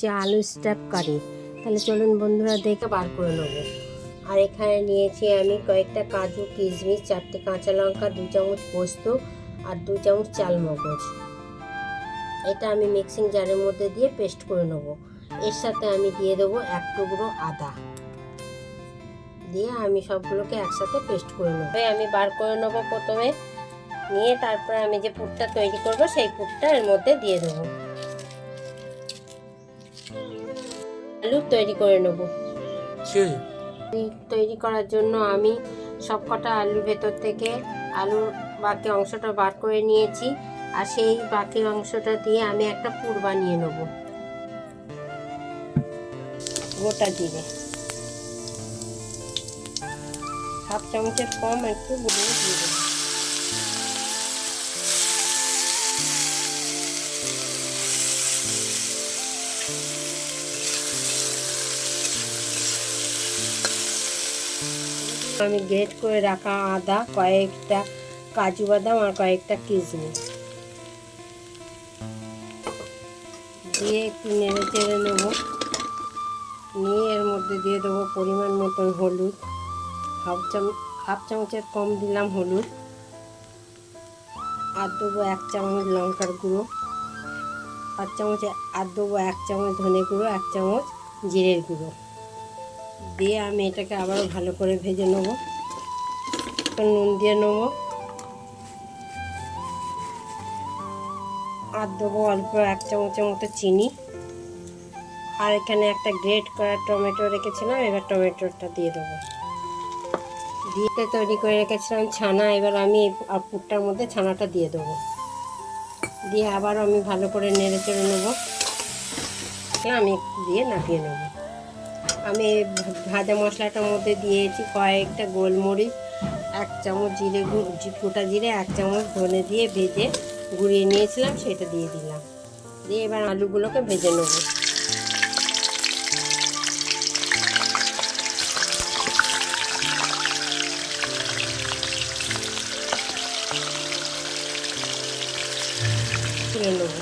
যে আলু স্টাফ কারি। তাহলে চলুন বন্ধুরা দেখে বার করে নেব। আর এখানে নিয়েছি আমি কয়েকটা কাজু, কিশমিশ, 4টে কাঁচা লঙ্কা, 2 চামচ পোস্ত আর 2 চামচ চাল মগজ। এটা আমি মিক্সিং জারের মধ্যে দিয়ে পেস্ট করে নেব। এর সাথে আমি দিয়ে দেবো 1 টুকরো আদা, দিয়ে আমি সবগুলোকে একসাথে পেস্ট করে নেব। আমি বার করে নেব প্রথমে, নিয়ে তারপরে আমি যে পুরটা তৈরি করব সেই পুরটা এর মধ্যে দিয়ে দেবো। আলু তৈরি করে নেব। তৈরি করার জন্য আমি সবকটা আলুর ভেতর থেকে আলুর বাকি অংশটা বার করে নিয়েছি, আর সেই বাকি অংশটা দিয়ে আমি একটা পুর বানিয়ে নেব। গোটা জিরে, 1/2 চামচের কম একটু গুঁড়ো দিয়ে দেবো। আমি গ্রেট করে রাখা আদা, কয়েকটা কাজু বাদাম আর কয়েকটা কিশমিশ দিয়ে একটু নেড়ে চেড়ে নেব। নিয়ে এর মধ্যে দিয়ে দেবো পরিমাণ মতন হলুদ, 1/2 চামচের কম দিলাম হলুদ, আর দেবো 1 চামচ লঙ্কার গুঁড়ো, আর দেবো 1 চামচ ধনে গুঁড়ো, 1 চামচ জিরের গুঁড়ো দিয়ে আমি এটাকে আবারও ভালো করে ভেজে নেব। নুন দিয়ে নেবো, আর দেবো অল্প 1 চামচের মতো চিনি, আর এখানে একটা গ্রেট করা টমেটো রেখেছিলাম, এবার টমেটোটা দিয়ে দেবো। দিয়ে তৈরি করে রেখেছিলাম ছানা, এবার আমি এই পুরটার মধ্যে ছানাটা দিয়ে দেবো। দিয়ে আবার আমি ভালো করে নেড়ে চেড়ে নেবো। আমি দিয়ে নামিয়ে নেবো। আমি ভাজা মশলাটার মধ্যে দিয়েছি কয়েকটা গোলমরিচ, 1 চামচ জিরে, গোটা জিরে, 1 চামচ ধনে দিয়ে ভেজে গুঁড়িয়ে নিয়েছিলাম, সেটা দিয়ে দিলাম। দিয়ে এবার আলুগুলোকে ভেজে নেব। তুলে নেব।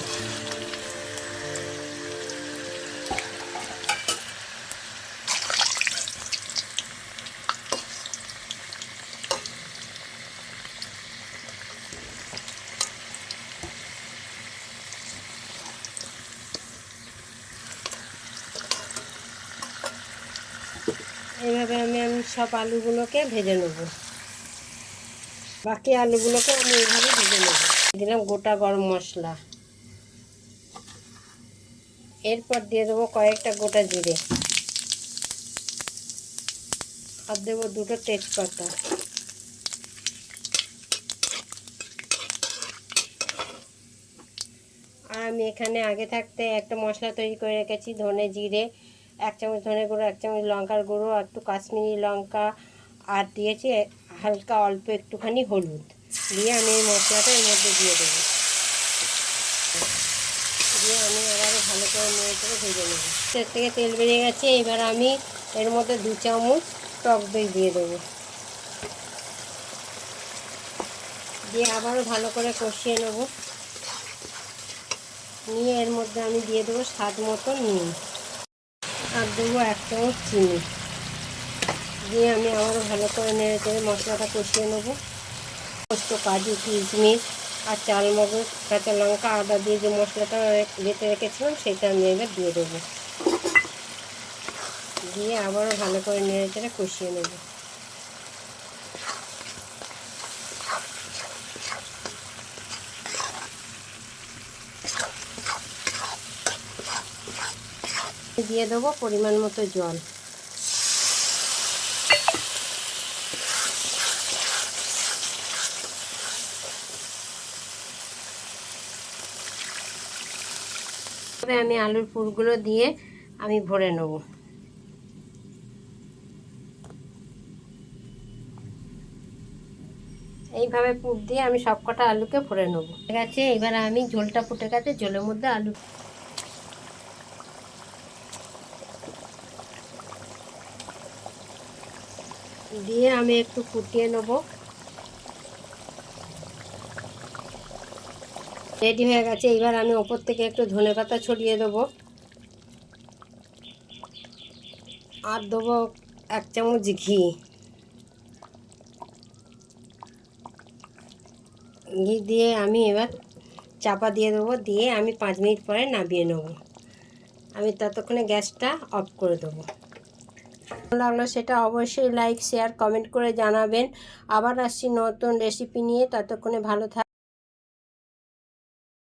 এইভাবে আমি সব আলুগুলোকে ভেজে নেব। বাকি আলুগুলোকে আমি এইভাবে ভেজে নেব। দিলাম গোটা গরম মশলা, এরপর দিয়ে দেবো কয়েকটা গোটা জিরে, আর দেবো 2টো তেজপাতা, আর আমি এখানে আগে থাকতে একটা মশলা তৈরি করে রেখেছি, ধনে জিরে, 1 চামচ ধনে গুঁড়ো, 1 চামচ লঙ্কার গুঁড়ো, আর একটু কাশ্মীরি লঙ্কা, আর দিয়েছি হালকা অল্প একটুখানি হলুদ। দিয়ে আমি এই মশলাটা এর মধ্যে দিয়ে দেবো। দিয়ে আমি আবারও ভালো করে নেড়ে চেড়ে ভেজে নেব। এর থেকে তেল বেরিয়ে গেছে, এবার আমি এর মধ্যে 2 চামচ টক দই দিয়ে দেবো। দিয়ে আবারও ভালো করে কষিয়ে নেব। নিয়ে এর মধ্যে আমি দিয়ে দেবো স্বাদ মতো নুন, আর দেবো 1 চামচ চিনি। দিয়ে আমি আবারও ভালো করে নেড়ে চেড়ে মশলাটা কষিয়ে নেব। পোস্ত, কাজু, কিশমিশ আর চাল মগজ, কাঁচা লঙ্কা, আদা দিয়ে যে মশলাটা বেটে রেখেছিলাম সেটা আমি এবার দিয়ে দেবো। দিয়ে আবারও ভালো করে নেড়ে চেড়ে কষিয়ে নেব। দিয়ে দেবো পরিমাণ মতো জল। আমি আলুর পুরগুলো দিয়ে আমি ভরে নেব। এইভাবে পুর দিয়ে আমি সবকটা আলুকে ভরে নেব। ঠিক আছে, এবার আমি ঝোলটা ফুটে গেছে, ঝোলের মধ্যে আলু দিয়ে আমি একটু ফুটিয়ে নেব। রেডি হয়ে গেছে। এবার আমি ওপর থেকে একটু ধনেপাতা ছড়িয়ে দেবো। আর দেবো 1 চামচ ঘি। ঘি দিয়ে আমি এবার চাপা দিয়ে দেবো, দিয়ে আমি 5 মিনিট পরে নামিয়ে নেব। আমি ততক্ষণে গ্যাসটা অফ করে দেবো। লাগলো সেটা অবশ্যই লাইক শেয়ার কমেন্ট করে জানাবেন। আবার আসছি নতুন রেসিপি নিয়ে, ততক্ষণে ভালো থাক।